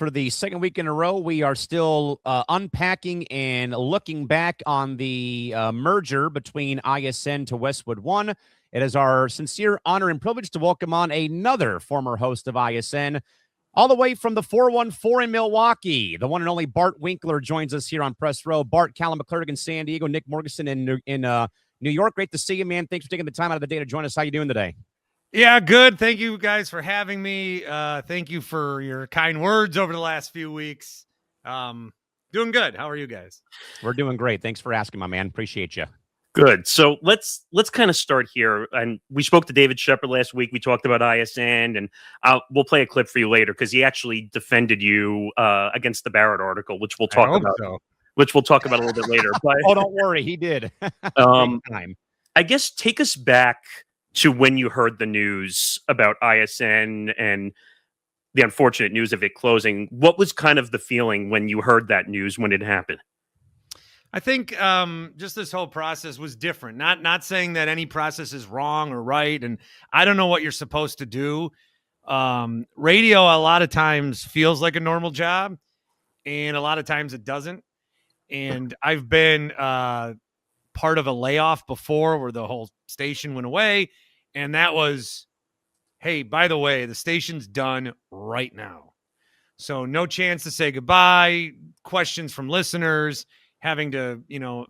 for the second week in a row. We are still unpacking and looking back on the merger between ISN to Westwood One. It is our sincere honor and privilege to welcome on another former host of ISN, all the way from the 414 in Milwaukee. The one and only Bart Winkler joins us here on Press Row. Bart, Callan, McClurg in San Diego, Nick Morgasen in New York. Great to see you, man. Thanks for taking the time out of the day to join us. How you doing today? Yeah, good. Thank you guys for having me. Thank you for your kind words over the last few weeks. Doing good. How are you guys? We're doing great. Thanks for asking, my man. Appreciate you. Good. So let's kind of start here. And we spoke to David Shepard last week. We talked about ISN, and we'll play a clip for you later because he actually defended you against the Barrett article, which we'll talk about. Which we'll talk about a little bit later. But oh, don't worry, he did. I guess take us back to when you heard the news about ISN and the unfortunate news of it closing. What was kind of the feeling when you heard that news when it happened? I think just this whole process was different. Not saying that any process is wrong or right, and I don't know what you're supposed to do. Radio a lot of times feels like a normal job, and a lot of times it doesn't. And I've been part of a layoff before where the whole station went away, and that was, hey, by the way, the station's done right now. So no chance to say goodbye, questions from listeners, having to,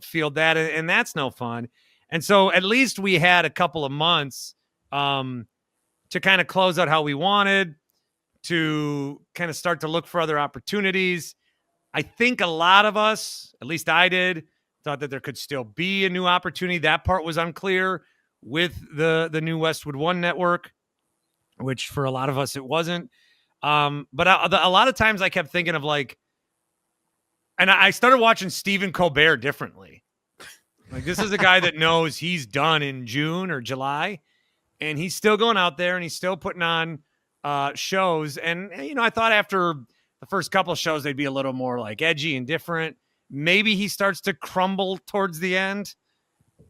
field that, and that's no fun. And so at least we had a couple of months to kind of close out how we wanted, to kind of start to look for other opportunities. I think a lot of us, at least I did, thought that there could still be a new opportunity. That part was unclear with the new Westwood One network, which for a lot of us it wasn't. But a lot of times I kept thinking of and I started watching Stephen Colbert differently. Like, this is a guy that knows he's done in June or July, and he's still going out there and he's still putting on shows. And, I thought after the first couple of shows, they'd be a little more edgy and different. Maybe he starts to crumble towards the end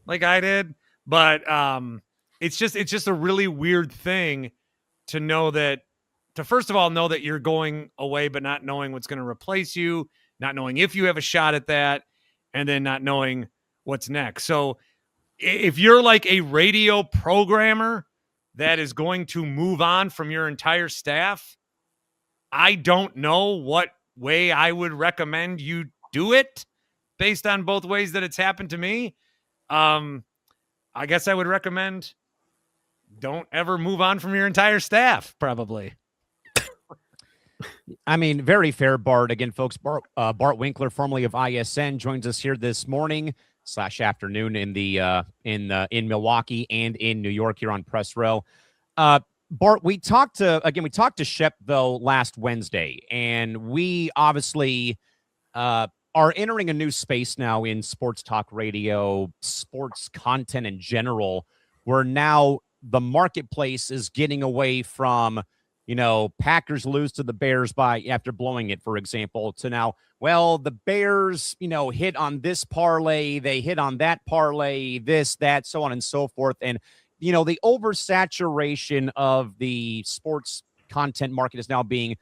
like I did. But it's just a really weird thing to know that, to first of all, know that you're going away, but not knowing what's going to replace you, not knowing if you have a shot at that, and then not knowing what's next. So if you're like a radio programmer that is going to move on from your entire staff, I don't know what way I would recommend you do it based on both ways that it's happened to me. I guess I would recommend don't ever move on from your entire staff, probably. I mean, very fair, Bart. Again, folks, Bart Winkler, formerly of ISN, joins us here this morning / afternoon in Milwaukee and in New York here on Press Row. Bart, we talked to Shep though last Wednesday, and we obviously are entering a new space now in sports talk radio, sports content in general, where now the marketplace is getting away from, Packers lose to the Bears after blowing it, for example, to now, well, the Bears, hit on this parlay, they hit on that parlay, this, that, so on and so forth. And, the oversaturation of the sports content market is now being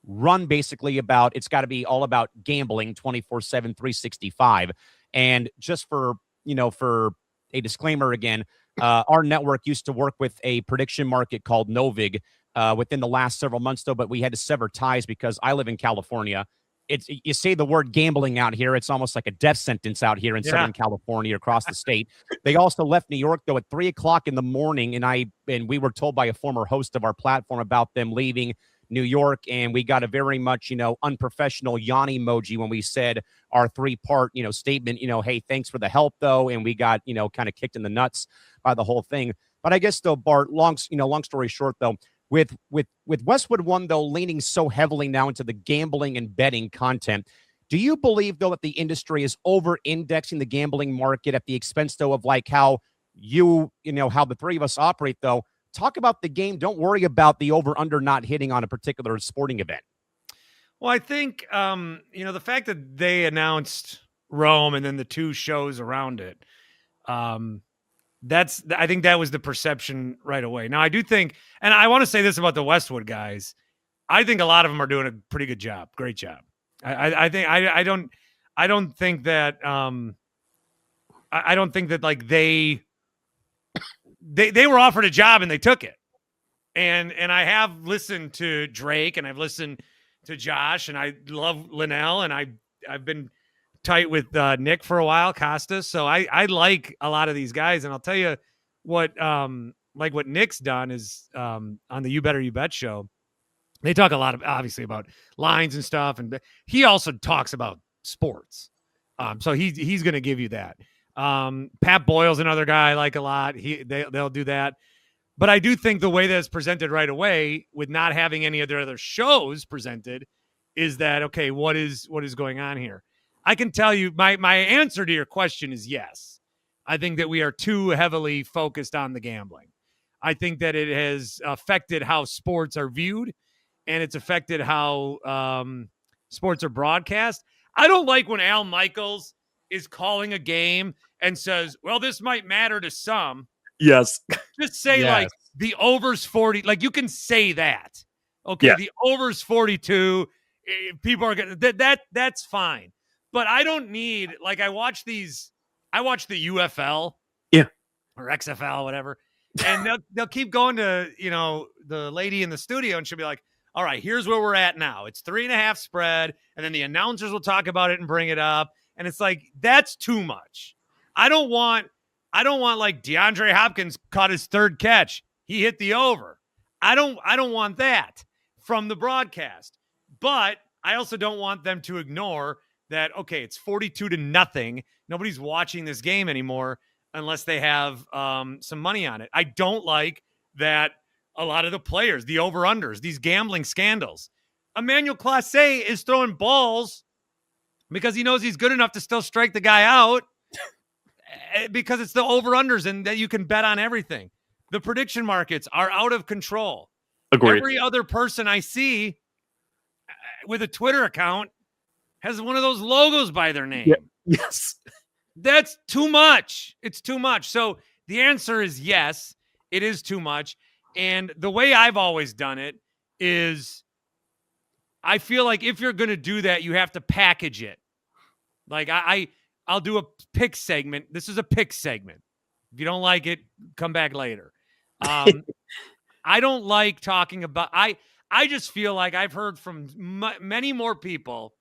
run basically about, it's got to be all about gambling 24/7, 365. And just for a disclaimer again, our network used to work with a prediction market called Novig within the last several months though, but we had to sever ties because I live in California. You say the word gambling out here, it's almost like a death sentence out here in Southern California, across the state. They also left New York though at 3:00 in the morning, and we were told by a former host of our platform about them leaving New York, and we got a very much, unprofessional yawn emoji when we said our 3-part, statement, hey, thanks for the help though, and we got, kind of kicked in the nuts by the whole thing. But I guess though, Bart, long story short though, with Westwood One though leaning so heavily now into the gambling and betting content, do you believe though that the industry is over-indexing the gambling market at the expense though of how how the three of us operate though? Talk about the game. Don't worry about the over-under not hitting on a particular sporting event. Well, I think, the fact that they announced Rome and then the 2 shows around it, I think that was the perception right away. Now, I do think, and I want to say this about the Westwood guys, I think a lot of them are doing a pretty good job. Great job. I think I don't think that I don't think that like they were offered a job and they took it. And I have listened to Drake and I've listened to Josh and I love Linnell and I've been tight with Nick for a while, Costas. So I like a lot of these guys, and I'll tell you what what Nick's done is on the You Better You Bet show. They talk a lot of obviously about lines and stuff, and he also talks about sports. So he's going to give you that. Pat Boyle's another guy I like a lot. They'll do that. But I do think the way that it's presented right away, with not having any of their other shows presented, is that okay? What is going on here? I can tell you my answer to your question is yes. I think that we are too heavily focused on the gambling. I think that it has affected how sports are viewed, and it's affected how sports are broadcast. I don't like when Al Michaels is calling a game and says, well, this might matter to some. Yes. Just say like the over's 40. Like you can say that. Okay. Yeah. The over's 42. People are going to that's fine. But I don't need, like, I watch the UFL or XFL, whatever. And they'll keep going to, the lady in the studio, and she'll be like, all right, here's where we're at now. It's 3.5 spread. And then the announcers will talk about it and bring it up. And it's like, that's too much. I don't want like DeAndre Hopkins caught his third catch. He hit the over. I don't want that from the broadcast. But I also don't want them to ignore that, okay, it's 42-0. Nobody's watching this game anymore unless they have some money on it. I don't like that a lot of the players, the over-unders, these gambling scandals. Emmanuel Clase is throwing balls because he knows he's good enough to still strike the guy out because it's the over-unders and that you can bet on everything. The prediction markets are out of control. Agreed. Every other person I see with a Twitter account has one of those logos by their name. Yeah. Yes. That's too much. It's too much. So the answer is yes, it is too much. And the way I've always done it is I feel like if you're going to do that, you have to package it. Like I'll do a pick segment. This is a pick segment. If you don't like it, come back later. I don't like talking about, I just feel like I've heard from many more people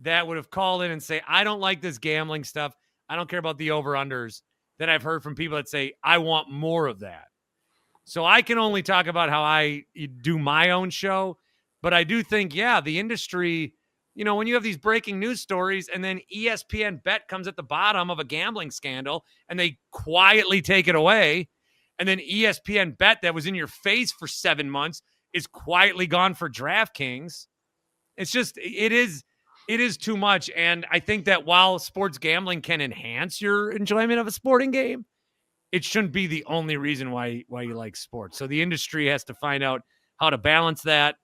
that would have called in and say, I don't like this gambling stuff. I don't care about the over-unders, that I've heard from people that say, I want more of that. So I can only talk about how I do my own show. But I do think, the industry, when you have these breaking news stories and then ESPN Bet comes at the bottom of a gambling scandal and they quietly take it away. And then ESPN Bet that was in your face for 7 months is quietly gone for DraftKings. It's just, it is too much. And I think that while sports gambling can enhance your enjoyment of a sporting game, it shouldn't be the only reason why you like sports. So the industry has to find out how to balance that.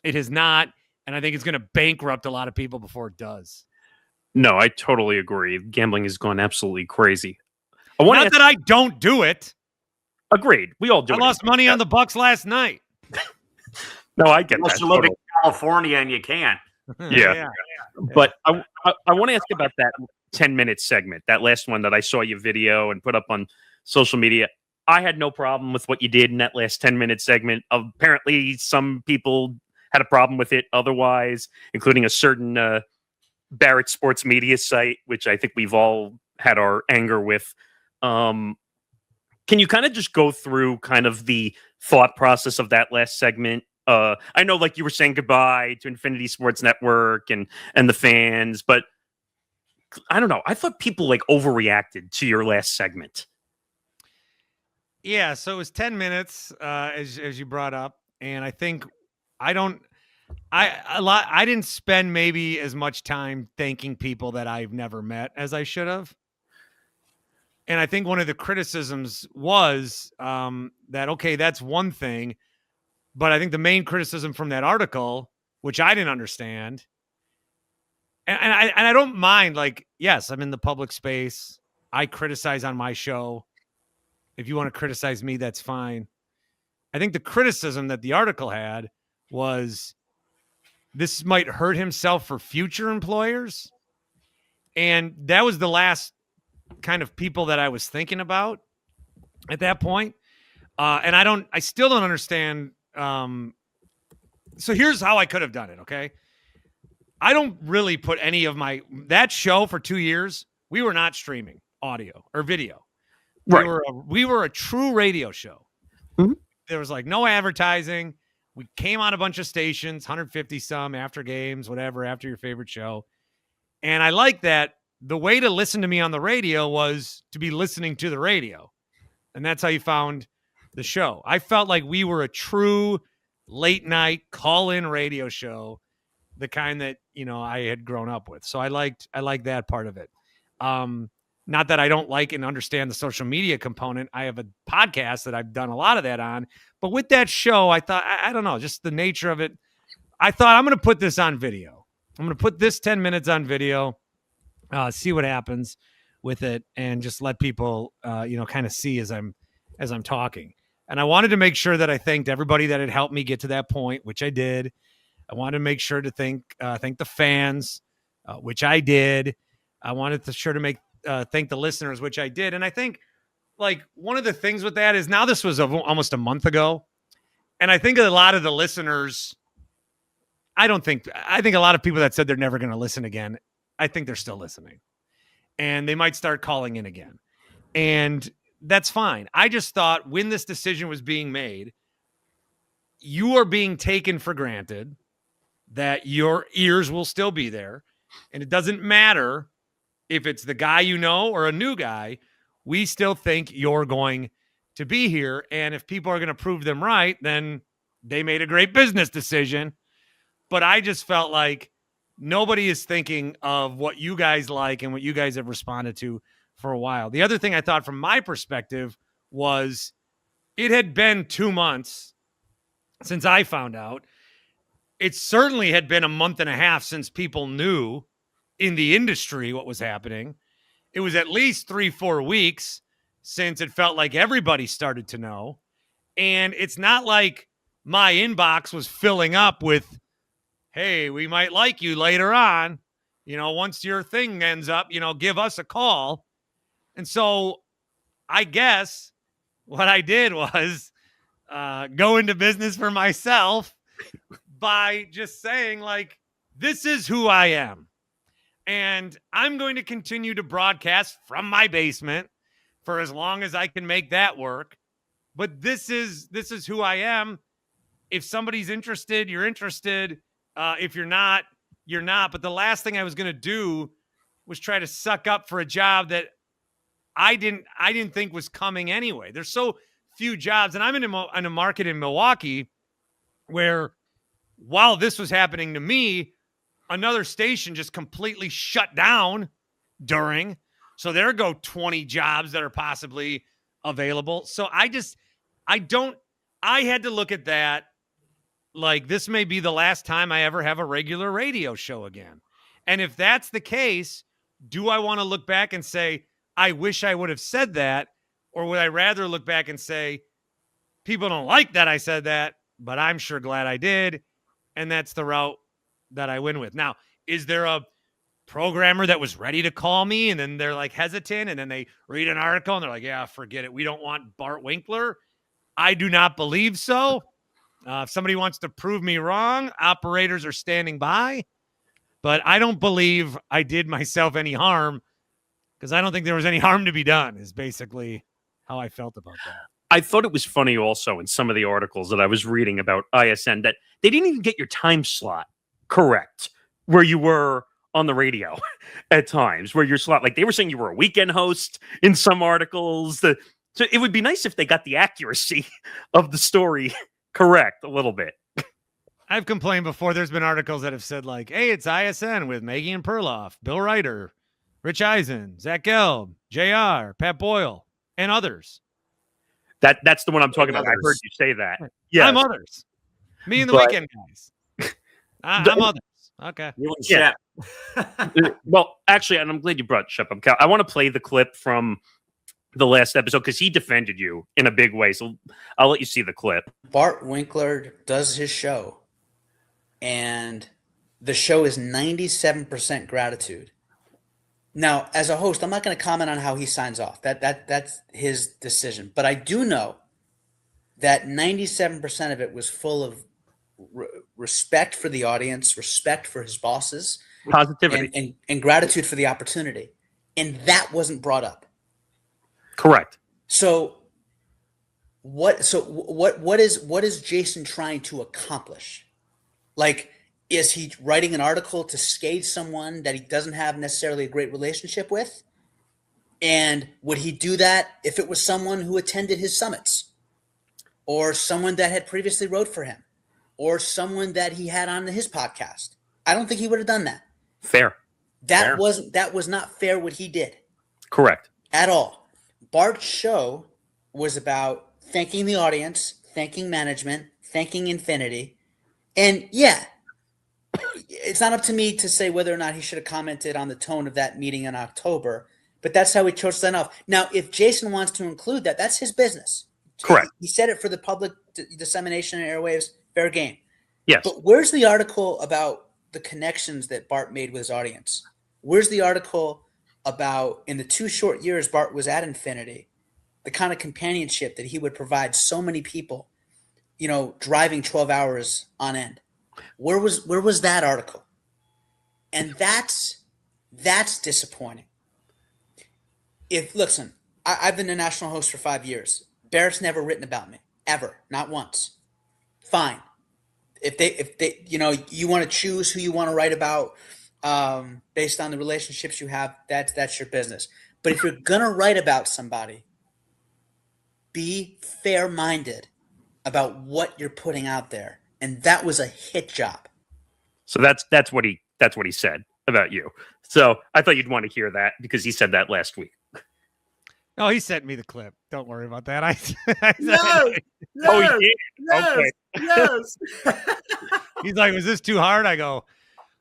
It has not. And I think it's going to bankrupt a lot of people before it does. No, I totally agree. Gambling has gone absolutely crazy. Not that I don't do it. Agreed. We all do it. I lost money on the Bucks last night. No, I get Unless that. you live in California and you can't. Yeah. But I want to ask about that 10-minute segment, that last one that I saw your video and put up on social media. I had no problem with what you did in that last 10-minute segment. Apparently, some people had a problem with it otherwise, including a certain Barrett Sports Media site, which I think we've all had our anger with. Can you kind of just go through kind of the thought process of that last segment? I know, like you were saying goodbye to Infinity Sports Network and the fans, but I don't know. I thought people like overreacted to your last segment. Yeah, so it was 10 minutes, as you brought up, and I think I didn't spend maybe as much time thanking people that I've never met as I should have. And I think one of the criticisms was that, okay, that's one thing. But I think the main criticism from that article, which I didn't understand, and I don't mind, like, yes, I'm in the public space. I criticize on my show. If you want to criticize me, that's fine. I think the criticism that the article had was this might hurt himself for future employers. And that was the last kind of people that I was thinking about at that point. And I still don't understand. So here's how I could have done it. Okay. I don't really put any of that show for 2 years. We were not streaming audio or video. Right. We were a true radio show. Mm-hmm. There was like no advertising. We came on a bunch of stations, 150 some after games, whatever, after your favorite show. And I like that the way to listen to me on the radio was to be listening to the radio. And that's how you found the show. I felt like we were a true late night call-in radio show, the kind that, I had grown up with. So I liked that part of it. Not that I don't like and understand the social media component. I have a podcast that I've done a lot of that on. But with that show, I thought, I don't know, just the nature of it. I thought I'm going to put this on video. I'm going to put this 10 minutes on video, see what happens with it, and just let people, kind of see as I'm talking. And I wanted to make sure that I thanked everybody that had helped me get to that point, which I did. I wanted to make sure to thank the fans, which I did. I wanted to thank the listeners, which I did. And I think like one of the things with that is now this was almost a month ago. And I think a lot of the listeners, I think a lot of people that said they're never going to listen again, I think they're still listening, and they might start calling in again. And that's fine. I just thought when this decision was being made, you are being taken for granted that your ears will still be there. And it doesn't matter if it's the guy or a new guy, we still think you're going to be here. And if people are going to prove them right, then they made a great business decision. But I just felt like nobody is thinking of what you guys like and what you guys have responded to for a while. The other thing I thought from my perspective was it had been 2 months since I found out. It certainly had been a month and a half since people knew in the industry what was happening. It was at least 3-4 weeks since it felt like everybody started to know. And it's not like my inbox was filling up with, hey, we might like you later on. Once your thing ends up, give us a call. And so I guess what I did was go into business for myself by just saying, like, this is who I am. And I'm going to continue to broadcast from my basement for as long as I can make that work. But this is who I am. If somebody's interested, you're interested. If you're not, you're not. But the last thing I was going to do was try to suck up for a job that I didn't think was coming anyway. There's so few jobs. And I'm in a market in Milwaukee where while this was happening to me, another station just completely shut down during. So there go 20 jobs that are possibly available. So I had to look at that like this may be the last time I ever have a regular radio show again. And if that's the case, do I want to look back and say, I wish I would have said that? Or would I rather look back and say, people don't like that I said that, but I'm sure glad I did. And that's the route that I win with. Now, is there a programmer that was ready to call me and then they're like hesitant and then they read an article and they're like, yeah, forget it. We don't want Bart Winkler. I do not believe so. If somebody wants to prove me wrong, operators are standing by. But I don't believe I did myself any harm because I don't think there was any harm to be done is basically how I felt about that. I thought it was funny also in some of the articles that I was reading about ISN that they didn't even get your time slot correct where you were on the radio at times, where your slot, like they were saying you were a weekend host in some articles. So it would be nice if they got the accuracy of the story correct a little bit. I've complained before. There's been articles that have said like, hey, it's ISN with Maggie and Perloff, Bill Ryder, Rich Eisen, Zach Gelb, JR, Pat Boyle, and others. That's the one I'm talking about. I heard you say that. Yeah, I'm others. Me and the weekend guys. I'm others. Okay. Yeah. Well, actually, and I'm glad you brought Shep up. I want to play the clip from the last episode because he defended you in a big way. So I'll let you see the clip. Bart Winkler does his show and the show is 97% gratitude. Now, as a host, I'm not going to comment on how he signs off. That's his decision. But I do know that 97% of it was full of respect for the audience, respect for his bosses, Positivity. and gratitude for the opportunity. And that wasn't brought up. Correct. So what is Jason trying to accomplish? Like, is he writing an article to scathe someone that he doesn't have necessarily a great relationship with? And would he do that if it was someone who attended his summits, or someone that had previously wrote for him, or someone that he had on his podcast? I don't think he would have done that. Fair. That was not fair what he did. Correct. At all. Bart's show was about thanking the audience, thanking management, thanking Infinity. And yeah, it's not up to me to say whether or not he should have commented on the tone of that meeting in October, but that's how he chose to sign off. Now, if Jason wants to include that, that's his business. Correct. He said it for the public dissemination and airwaves, fair game. Yes. But where's the article about the connections that Bart made with his audience? Where's the article about, in the 2 short years Bart was at Infinity, the kind of companionship that he would provide so many people, driving 12 hours on end? Where was that article? And that's disappointing. Listen, I've been a national host for 5 years. Barrett's never written about me, ever, not once. Fine. If they, you want to choose who you want to write about, based on the relationships you have, that's your business. But if you're gonna write about somebody, be fair-minded about what you're putting out there. And that was a hit job. So that's what he said about you. So I thought you'd want to hear that because he said that last week. No, he sent me the clip. Don't worry about that. Oh, he did. Okay. Yes. He's like, was this too hard? I go,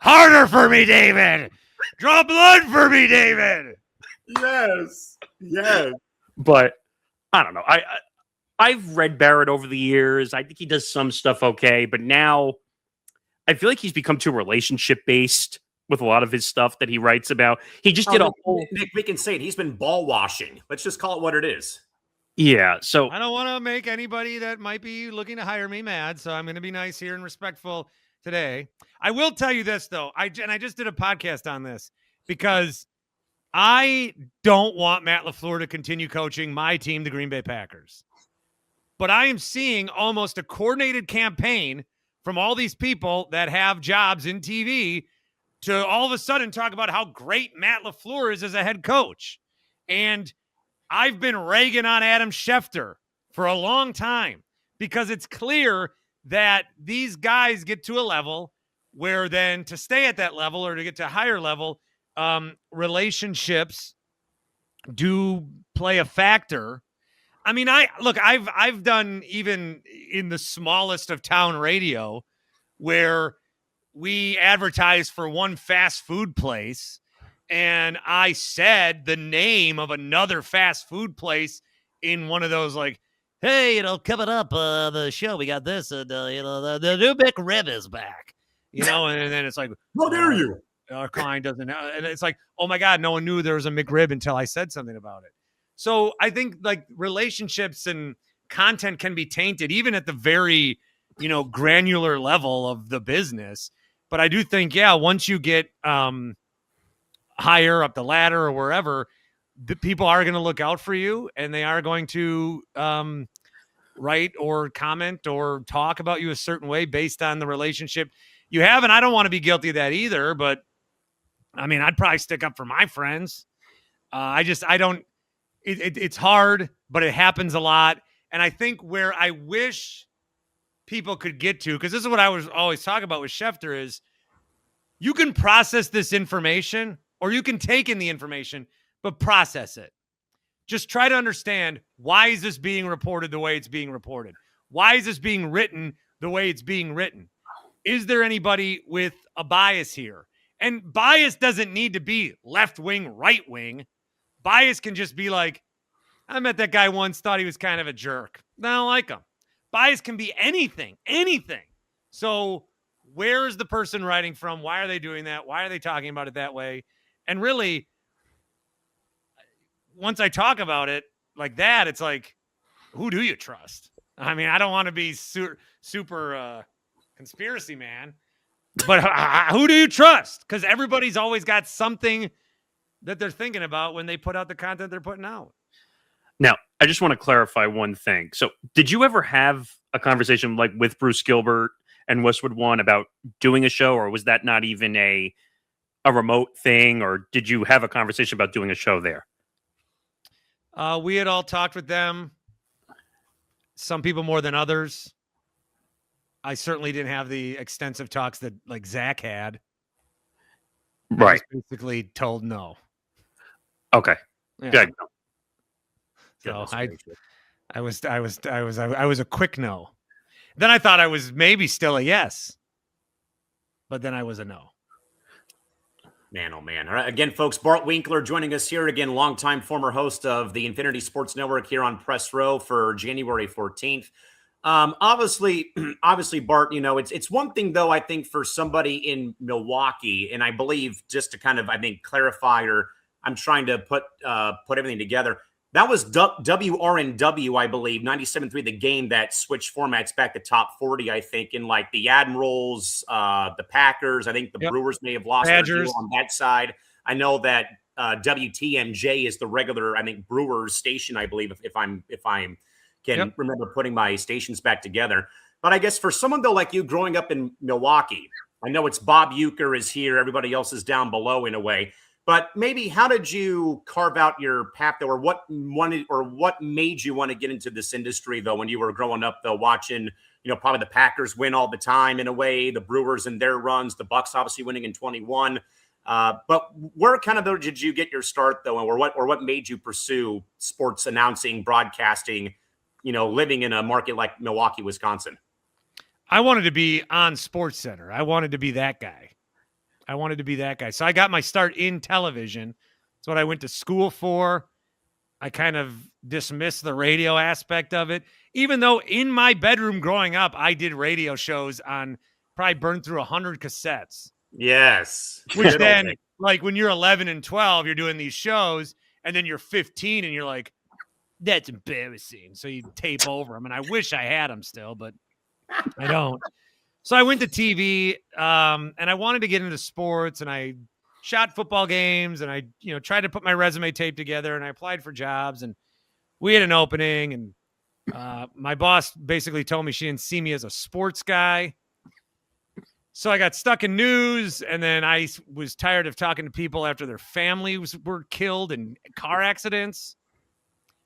harder for me, David. Draw blood for me, David. Yes. But I don't know. I've read Barrett over the years. I think he does some stuff okay, but now I feel like he's become too relationship based with a lot of his stuff that he writes about. He just did a whole. Nick, we can say it. He's been ball washing. Let's just call it what it is. Yeah. So I don't want to make anybody that might be looking to hire me mad, so I'm going to be nice here and respectful today. I will tell you this, though. I just did a podcast on this because I don't want Matt LaFleur to continue coaching my team, the Green Bay Packers. But I am seeing almost a coordinated campaign from all these people that have jobs in TV to all of a sudden talk about how great Matt LaFleur is as a head coach. And I've been ragging on Adam Schefter for a long time because it's clear that these guys get to a level where then to stay at that level or to get to a higher level, relationships do play a factor. I mean, I've done even in the smallest of town radio where we advertised for one fast food place and I said the name of another fast food place in one of those like, hey, coming up the show, we got this, and the new McRib is back, and then it's like, How dare you? Our client doesn't know, and it's like, oh my God, no one knew there was a McRib until I said something about it. So I think like relationships and content can be tainted even at the very, granular level of the business. But I do think, once you get higher up the ladder or wherever, the people are going to look out for you and they are going to write or comment or talk about you a certain way based on the relationship you have. And I don't want to be guilty of that either, but I mean, I'd probably stick up for my friends. It's hard, but it happens a lot. And I think where I wish people could get to, because this is what I was always talking about with Schefter, is you can process this information or you can take in the information, but process it. Just try to understand, why is this being reported the way it's being reported? Why is this being written the way it's being written? Is there anybody with a bias here? And bias doesn't need to be left wing, right wing. Bias can just be like, I met that guy once, thought he was kind of a jerk. I don't like him. Bias can be anything. So where is the person writing from? Why are they doing that? Why are they talking about it that way? And really, once I talk about it like that, it's like, who do you trust? I mean, I don't want to be super conspiracy man, but who do you trust? Because everybody's always got something that they're thinking about when they put out the content they're putting out. Now, I just want to clarify one thing. So, did you ever have a conversation like with Bruce Gilbert and Westwood One about doing a show, or was that not even a remote thing, or did you have a conversation about doing a show there? We had all talked with them. Some people more than others. I certainly didn't have the extensive talks that like Zach had. Right. I was basically told no. Okay. Yeah. Good. So I was a quick no. Then I thought I was maybe still a yes, but then I was a no. Man, oh man. All right. Again, folks, Bart Winkler joining us here again, longtime former host of the Infinity Sports Network here on Press Row for January 14th. Obviously, Bart, you know, it's one thing though, I think for somebody in Milwaukee, and I believe just to kind of, I think, clarify, or I'm trying to put everything together. That was WRNW, I believe, 97.3, the game that switched formats back to top 40, I think, in like the Admirals, the Packers. I think the Brewers may have lost their deal on that side. I know that WTMJ is the regular, I think, Brewers station, I believe, if I can remember putting my stations back together. But I guess for someone, though, like you growing up in Milwaukee, I know it's Bob Uecker is here. Everybody else is down below in a way. But maybe how did you carve out your path, though, or what made you want to get into this industry, though, when you were growing up, though, watching, you know, probably the Packers win all the time in a way, the Brewers and their runs, the Bucks obviously winning in 21. But where kind of though did you get your start, though, or what made you pursue sports announcing, broadcasting, you know, living in a market like Milwaukee, Wisconsin? I wanted to be on SportsCenter. I wanted to be that guy. So I got my start in television. That's what I went to school for. I kind of dismissed the radio aspect of it, even though in my bedroom growing up, I did radio shows on, probably burned through 100 cassettes. Yes. Which then, like when you're 11 and 12, you're doing these shows, and then you're 15 and you're like, that's embarrassing. So you tape over them. And I wish I had them still, but I don't. So I went to TV, and I wanted to get into sports, and I shot football games, and I, you know, tried to put my resume tape together, and I applied for jobs, and we had an opening, and my boss basically told me she didn't see me as a sports guy. So I got stuck in news, and then I was tired of talking to people after their families were killed in car accidents.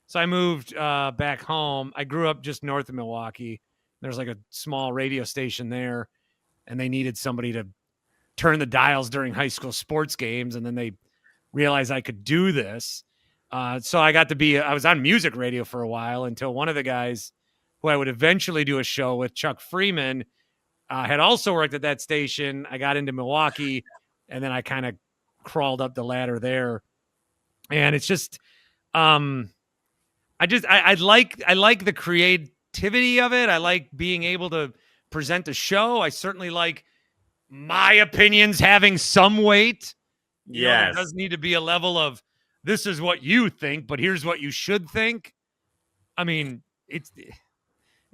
So I moved back home. I grew up just north of Milwaukee. There's like a small radio station there, and they needed somebody to turn the dials during high school sports games. And then they realized I could do this. So I was on music radio for a while until one of the guys who I would eventually do a show with, Chuck Freeman, had also worked at that station. I got into Milwaukee, and then I kind of crawled up the ladder there. And it's just, I like the creativity of it. I like being able to present a show. I certainly like my opinions having some weight. You know, there does need to be a level of, this is what you think, but here's what you should think. I mean, it's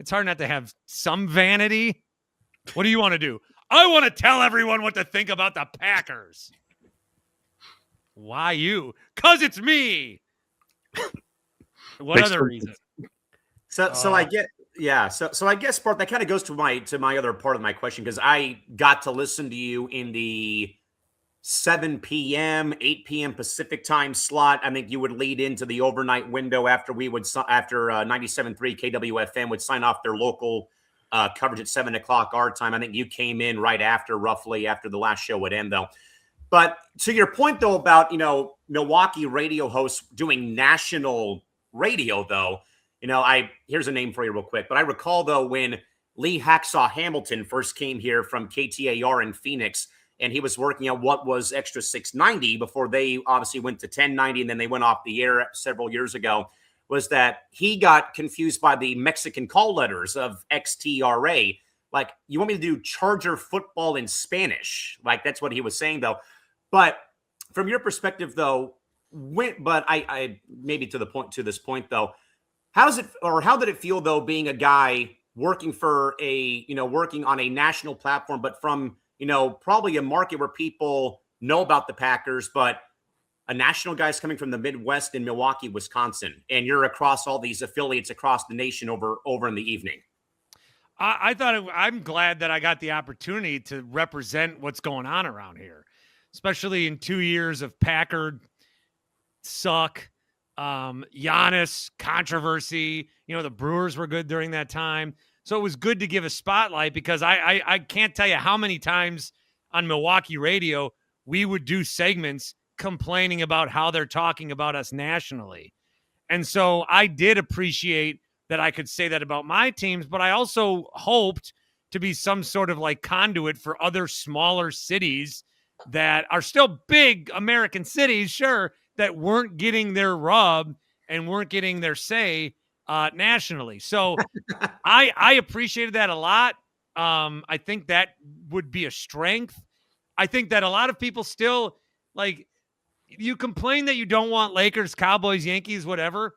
hard not to have some vanity. What do you want to do? I want to tell everyone what to think about the Packers. Why you? 'Cause it's me. What other reason? So I get, So I guess, Bart, that kind of goes to my other part of my question, because I got to listen to you in the 7 p.m., 8 p.m. Pacific time slot. I think you would lead into the overnight window after 97.3 KWFM would sign off their local coverage at 7 o'clock our time. I think you came in right after, roughly after the last show would end, though. But to your point, though, about, you know, Milwaukee radio hosts doing national radio, though, you know, here's a name for you real quick. But I recall, though, when Lee Hacksaw Hamilton first came here from KTAR in Phoenix, and he was working on what was Extra 690 before they obviously went to 1090, and then they went off the air several years ago, was that he got confused by the Mexican call letters of XTRA. Like, you want me to do Charger football in Spanish? Like, that's what he was saying, though. But from your perspective, though, I maybe to this point, though, how did it feel, though, being a guy working working on a national platform, but from, probably a market where people know about the Packers, but a national guy's coming from the Midwest in Milwaukee, Wisconsin, and you're across all these affiliates across the nation over in the evening? I'm glad that I got the opportunity to represent what's going on around here, especially in 2 years of Packard suck, Giannis controversy. The Brewers were good during that time. So it was good to give a spotlight, because I can't tell you how many times on Milwaukee radio we would do segments complaining about how they're talking about us nationally. And so I did appreciate that I could say that about my teams, but I also hoped to be some sort of like conduit for other smaller cities that are still big American cities, sure, that weren't getting their rub and weren't getting their say nationally. So I appreciated that a lot. I think that would be a strength. I think that a lot of people still, like, you complain that you don't want Lakers, Cowboys, Yankees, whatever.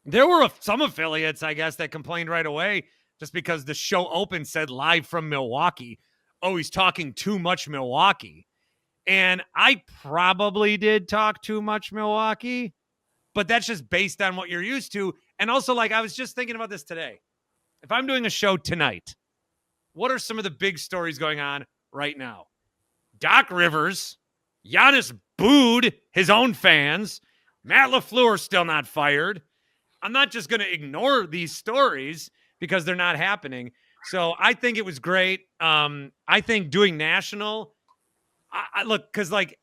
There were some affiliates, I guess, that complained right away just because the show open said live from Milwaukee. Oh, he's talking too much Milwaukee. And I probably did talk too much Milwaukee, but that's just based on what you're used to. And also, like, I was just thinking about this today. If I'm doing a show tonight, what are some of the big stories going on right now? Doc Rivers, Giannis booed his own fans. Matt LaFleur still not fired. I'm not just going to ignore these stories because they're not happening. So I think it was great. I think doing national, I look, because like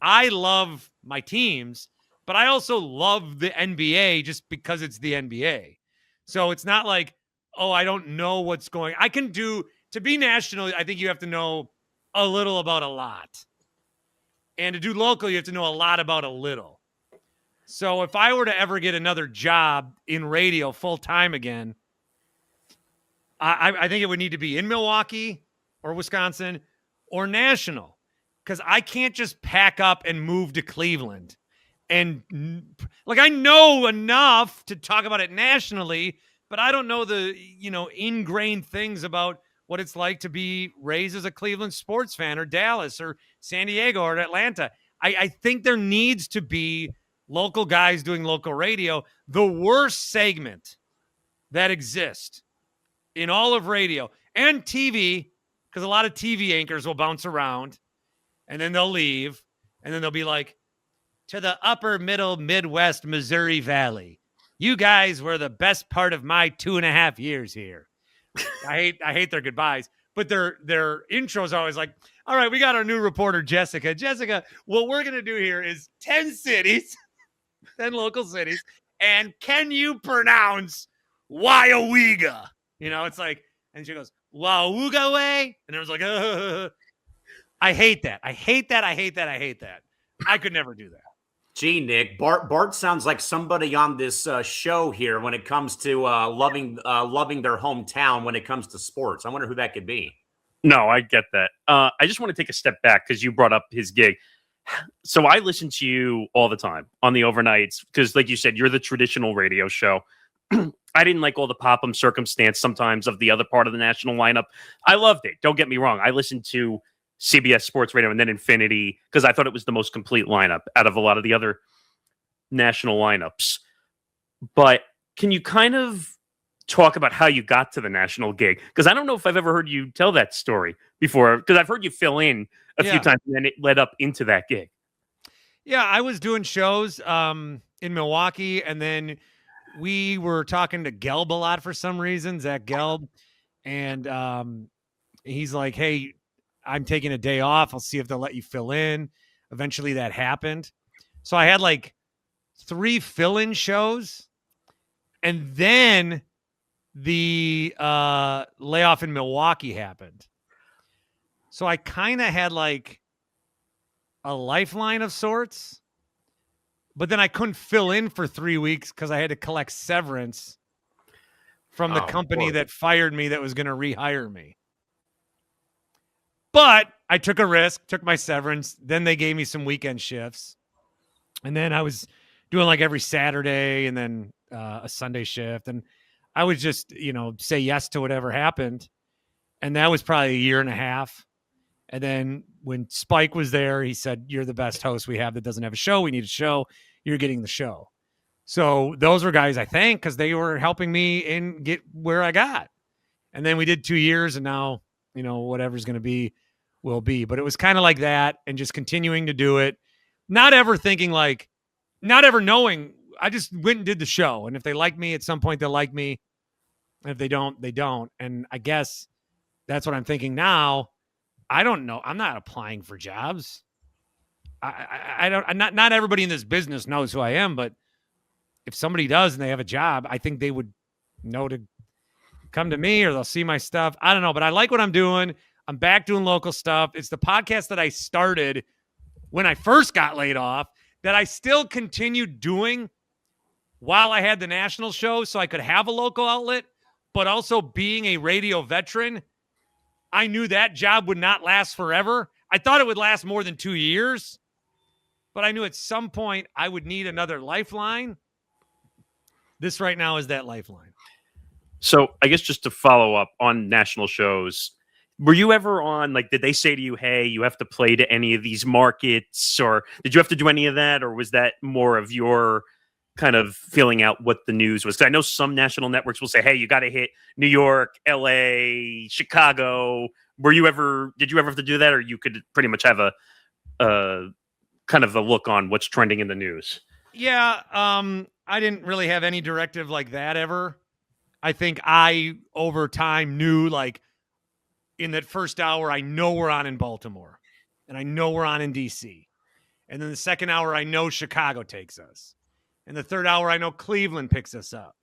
I love my teams, but I also love the NBA just because it's the NBA. So it's not like, oh, I don't know what's going. I can do, to be national, I think you have to know a little about a lot. And to do local, you have to know a lot about a little. So if I were to ever get another job in radio full time again, I think it would need to be in Milwaukee or Wisconsin or national, because I can't just pack up and move to Cleveland. And like, I know enough to talk about it nationally, but I don't know the, ingrained things about what it's like to be raised as a Cleveland sports fan, or Dallas or San Diego or Atlanta. I think there needs to be local guys doing local radio. The worst segment that exists in all of radio and TV, because a lot of TV anchors will bounce around and then they'll leave and then they'll be like, to the upper middle Midwest Missouri Valley, you guys were the best part of my 2.5 years here. I hate their goodbyes, but their intros are always like, all right, we got our new reporter, Jessica. Jessica, what we're going to do here is 10 cities, 10 local cities, and can you pronounce Wyawega? It's like, and she goes, Wauga way? And it was like, I hate that. I hate that. I hate that. I hate that. I could never do that. Gee, Nick, Bart sounds like somebody on this show here when it comes to loving their hometown when it comes to sports. I wonder who that could be. No, I get that. I just want to take a step back because you brought up his gig. So I listen to you all the time on the overnights because, like you said, you're the traditional radio show. I didn't like all the pop-up circumstance sometimes of the other part of the national lineup. I loved it. Don't get me wrong. I listened to CBS Sports Radio and then Infinity because I thought it was the most complete lineup out of a lot of the other national lineups. But can you kind of talk about how you got to the national gig? Because I don't know if I've ever heard you tell that story before, because I've heard you fill in a few times and then it led up into that gig. Yeah, I was doing shows in Milwaukee, and then we were talking to Gelb a lot for some reason, Zach Gelb, and he's like, hey, I'm taking a day off. I'll see if they'll let you fill in. Eventually that happened. So I had like 3 fill-in shows, and then the layoff in Milwaukee happened. So I kind of had like a lifeline of sorts, but then I couldn't fill in for 3 weeks because I had to collect severance. from the Oh, company boy. that fired me that was going to rehire me. But I took a risk, took my severance. Then they gave me some weekend shifts. And then I was doing like every Saturday and then a Sunday shift. And I would just, say yes to whatever happened. And that was probably a year and a half. And then when Spike was there, he said, "You're the best host we have that doesn't have a show. We need a show. You're getting the show." So those were guys I thank because they were helping me get where I got. And then we did 2 years, and now, whatever's going to be will be. But it was kind of like that, and just continuing to do it, not ever thinking not ever knowing. I just went and did the show. And if they like me at some point, they'll like me. And if they don't, they don't. And I guess that's what I'm thinking now. I don't know. I'm not applying for jobs. I don't. Not everybody in this business knows who I am, but if somebody does and they have a job, I think they would know to come to me or they'll see my stuff. I don't know, but I like what I'm doing. I'm back doing local stuff. It's the podcast that I started when I first got laid off that I still continued doing while I had the national show so I could have a local outlet, but also being a radio veteran. I knew that job would not last forever. I thought it would last more than 2 years, but I knew at some point I would need another lifeline. This right now is that lifeline. So I guess just to follow up on national shows, were you ever on, did they say to you, "Hey, you have to play to any of these markets," or did you have to do any of that? Or was that more of your kind of feeling out what the news was? Because I know some national networks will say, "Hey, you got to hit New York, LA, Chicago." Did you ever have to do that? Or you could pretty much have a kind of a look on what's trending in the news? Yeah. I didn't really have any directive like that ever. I think I, over time, knew in that first hour, I know we're on in Baltimore and I know we're on in DC. And then the second hour, I know Chicago takes us. And the third hour, I know Cleveland picks us up.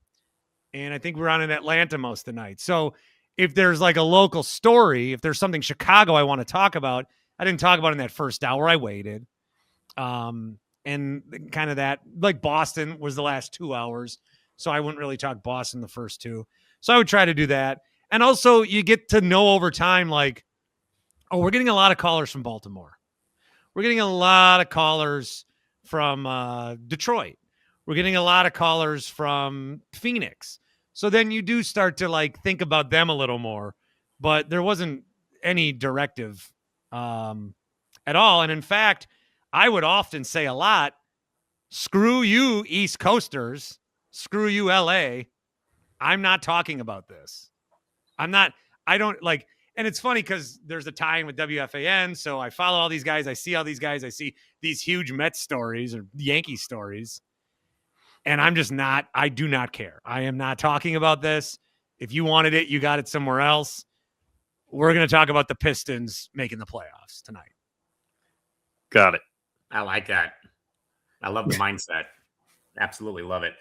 And I think we're on in Atlanta most of the night. So if there's a local story, if there's something Chicago I want to talk about, I didn't talk about it in that first hour. I waited. And kind of that, Boston was the last 2 hours. So I wouldn't really talk Boston the first two. So I would try to do that. And also you get to know over time, we're getting a lot of callers from Baltimore. We're getting a lot of callers from Detroit. We're getting a lot of callers from Phoenix. So then you do start to think about them a little more, but there wasn't any directive at all. And in fact, I would often say a lot, screw you, East Coasters, screw you, LA. I'm not talking about this. And it's funny because there's a tie-in with WFAN. So I follow all these guys. I see all these guys. I see these huge Mets stories or Yankee stories. And I do not care. I am not talking about this. If you wanted it, you got it somewhere else. We're going to talk about the Pistons making the playoffs tonight. Got it. I like that. I love the mindset. Absolutely love it.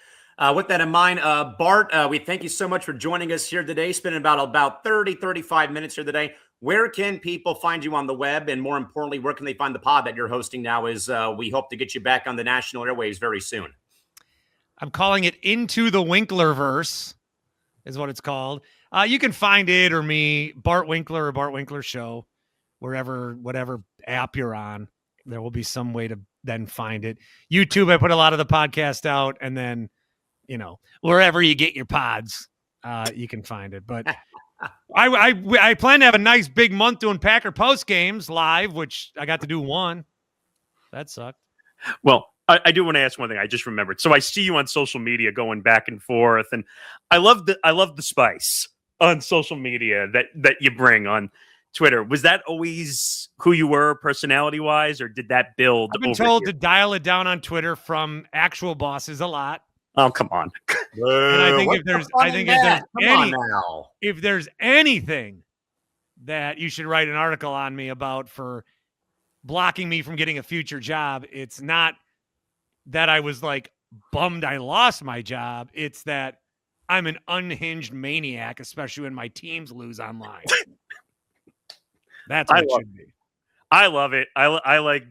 With that in mind, Bart, we thank you so much for joining us here today, spending about 30, 35 minutes here today. Where can people find you on the web? And more importantly, where can they find the pod that you're hosting now as we hope to get you back on the national airwaves very soon? I'm calling it Into the Winklerverse is what it's called. You can find it or me, Bart Winkler or Bart Winkler Show, whatever app you're on. There will be some way to then find it. YouTube, I put a lot of the podcast out, and then, wherever you get your pods, you can find it. But I plan to have a nice big month doing Packer post games live, which I got to do one. That sucked. Well, I do want to ask one thing. I just remembered. So I see you on social media going back and forth, and I love the spice on social media that you bring on Twitter. Was that always who you were personality wise, or did that build? I've been told to dial it down on Twitter from actual bosses a lot. Oh, come on. And I think if there's anything that you should write an article on me about for blocking me from getting a future job, it's not that I was bummed I lost my job. It's that I'm an unhinged maniac, especially when my teams lose online. That's what it should be. I love it. I like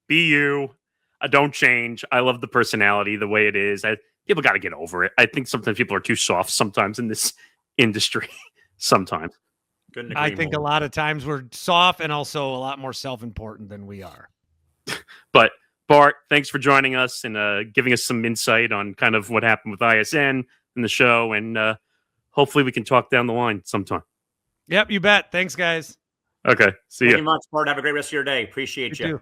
be you. I don't change. I love the personality, the way it is. people got to get over it. I think sometimes people are too soft sometimes in this industry. Sometimes. I think a lot of times we're soft and also a lot more self-important than we are. But Bart, thanks for joining us and giving us some insight on kind of what happened with ISN in the show. And hopefully we can talk down the line sometime. Yep, you bet. Thanks, guys. Okay. See you. Thank you much, Bart. Have a great rest of your day. Appreciate you. You too.